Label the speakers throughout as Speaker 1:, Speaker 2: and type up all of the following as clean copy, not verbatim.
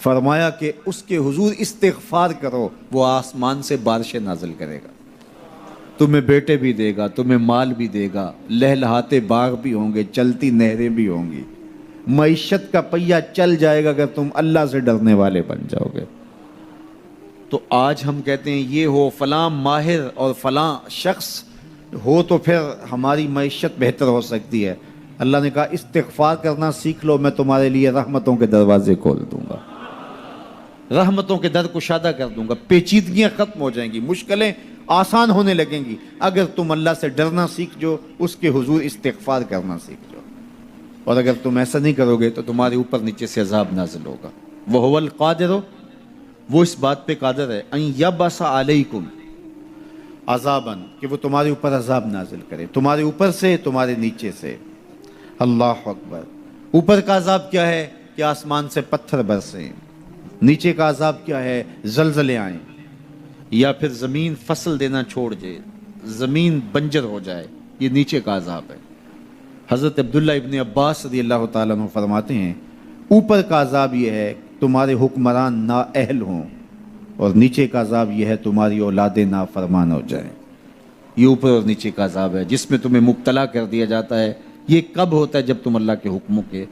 Speaker 1: فرمایا کہ اس کے حضور استغفار کرو، وہ آسمان سے بارشیں نازل کرے گا، تمہیں بیٹے بھی دے گا، تمہیں مال بھی دے گا، لہلہاتے باغ بھی ہوں گے، چلتی نہریں بھی ہوں گی، معیشت کا پہیہ چل جائے گا اگر تم اللہ سے ڈرنے والے بن جاؤ گے۔ تو آج ہم کہتے ہیں یہ ہو فلاں ماہر اور فلاں شخص ہو تو پھر ہماری معیشت بہتر ہو سکتی ہے۔ اللہ نے کہا استغفار کرنا سیکھ لو، میں تمہارے لیے رحمتوں کے دروازے کھول دوں گا، رحمتوں کے در کشادہ کر دوں گا، پیچیدگیاں ختم ہو جائیں گی، مشکلیں آسان ہونے لگیں گی اگر تم اللہ سے ڈرنا سیکھ جو، اس کے حضور استغفار کرنا سیکھ جو۔ اور اگر تم ایسا نہیں کرو گے تو تمہارے اوپر نیچے سے عذاب نازل ہوگا۔ وَهُوَ الْقَادِرُ، وہ اس بات پہ قادر ہے، ان یبعث علیکم عذاباً، کہ وہ تمہارے اوپر عذاب نازل کرے، تمہارے اوپر سے، تمہارے نیچے سے۔ اللہ اکبر۔ اوپر کا عذاب کیا ہے کہ آسمان سے پتھر برسیں، نیچے کا عذاب کیا ہے زلزلے آئیں، یا پھر زمین فصل دینا چھوڑ دے، زمین بنجر ہو جائے، یہ نیچے کا عذاب ہے۔ حضرت عبداللہ ابن عباس رضی اللہ تعالیٰ عنہ فرماتے ہیں اوپر کا عذاب یہ ہے تمہارے حکمران نااہل ہوں، اور نیچے کا عذاب یہ ہے تمہاری اولادیں نافرمان ہو جائیں۔ یہ اوپر اور نیچے کا عذاب ہے جس میں تمہیں مبتلا کر دیا جاتا ہے۔ یہ کب ہوتا ہے؟ جب تم اللہ کے حکموں کے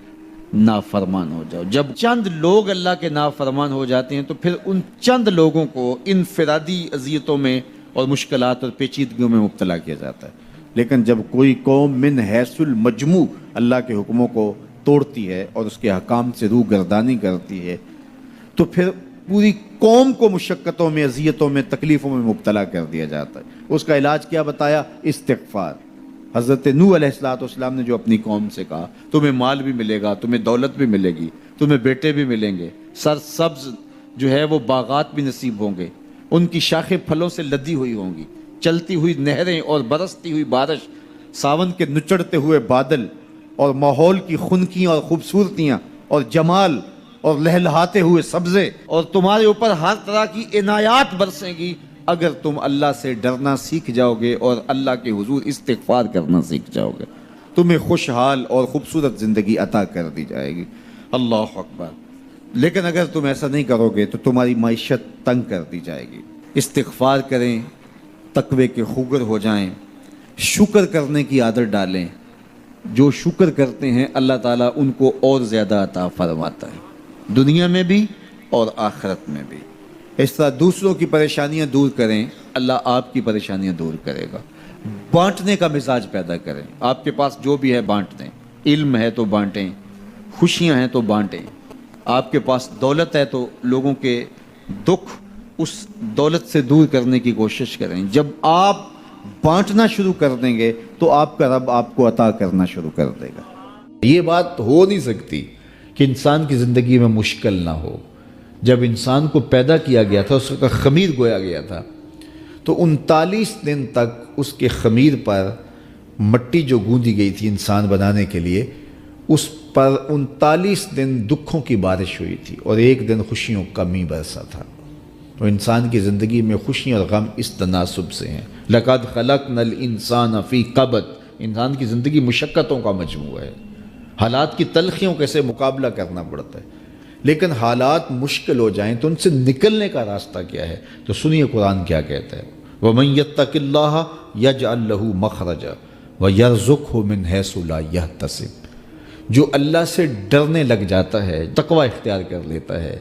Speaker 1: نافرمان ہو جاؤ۔ جب چند لوگ اللہ کے نافرمان ہو جاتے ہیں تو پھر ان چند لوگوں کو انفرادی اذیتوں میں اور مشکلات اور پیچیدگیوں میں مبتلا کیا جاتا ہے۔ لیکن جب کوئی قوم من حیث المجموع اللہ کے حکموں کو توڑتی ہے اور اس کے حکام سے روح گردانی کرتی ہے تو پھر پوری قوم کو مشقتوں میں، اذیتوں میں، تکلیفوں میں مبتلا کر دیا جاتا ہے۔ اس کا علاج کیا بتایا؟ استغفار۔ حضرت نوح علیہ السلام نے جو اپنی قوم سے کہا تمہیں مال بھی ملے گا، تمہیں دولت بھی ملے گی، تمہیں بیٹے بھی ملیں گے، سرسبز جو ہے وہ باغات بھی نصیب ہوں گے، ان کی شاخیں پھلوں سے لدی ہوئی ہوں گی، چلتی ہوئی نہریں اور برستی ہوئی بارش، ساون کے نچڑتے ہوئے بادل، اور ماحول کی خنکیاں اور خوبصورتیاں اور جمال اور لہلہاتے ہوئے سبزے، اور تمہارے اوپر ہر طرح کی عنایات برسیں گی اگر تم اللہ سے ڈرنا سیکھ جاؤ گے اور اللہ کے حضور استغفار کرنا سیکھ جاؤ گے، تمہیں خوشحال اور خوبصورت زندگی عطا کر دی جائے گی۔ اللہ اکبر۔ لیکن اگر تم ایسا نہیں کرو گے تو تمہاری معیشت تنگ کر دی جائے گی۔ استغفار کریں، تقوی کے خوگر ہو جائیں، شکر کرنے کی عادت ڈالیں۔ جو شکر کرتے ہیں اللہ تعالیٰ ان کو اور زیادہ عطا فرماتا ہے، دنیا میں بھی اور آخرت میں بھی۔ اس طرح دوسروں کی پریشانیاں دور کریں، اللہ آپ کی پریشانیاں دور کرے گا۔ بانٹنے کا مزاج پیدا کریں، آپ کے پاس جو بھی ہے بانٹ دیں، علم ہے تو بانٹیں، خوشیاں ہیں تو بانٹیں، آپ کے پاس دولت ہے تو لوگوں کے دکھ اس دولت سے دور کرنے کی کوشش کریں۔ جب آپ بانٹنا شروع کر دیں گے تو آپ کا رب آپ کو عطا کرنا شروع کر دے گا۔ یہ بات ہو نہیں سکتی کہ انسان کی زندگی میں مشکل نہ ہو۔ جب انسان کو پیدا کیا گیا تھا، اس کا خمیر گویا گیا تھا، تو 39 دن تک اس کے خمیر پر مٹی جو گوندی گئی تھی انسان بنانے کے لیے، اس پر 39 دن دکھوں کی بارش ہوئی تھی اور ایک دن خوشیوں کا میਂہ برسا تھا۔ تو انسان کی زندگی میں خوشیاں اور غم اس تناسب سے ہیں۔ لَقَدْ خَلَقْنَا الْإِنسَانَ فِي قَبْضٍ، انسان کی زندگی مشقتوں کا مجموعہ ہے، حالات کی تلخیوں کے سے مقابلہ کرنا پڑتا ہے۔ لیکن حالات مشکل ہو جائیں تو ان سے نکلنے کا راستہ کیا ہے؟ تو سنیے قرآن کیا کہتا ہے، وَمَن يَتَّقِ اللَّهَ يَجْعَلْ لَهُ مَخْرَجًا وَيَرْزُقْهُ مِنْ حَيْثُ لَا يَحْتَسِبُ۔ جو اللہ سے ڈرنے لگ جاتا ہے، تقوی اختیار کر لیتا ہے،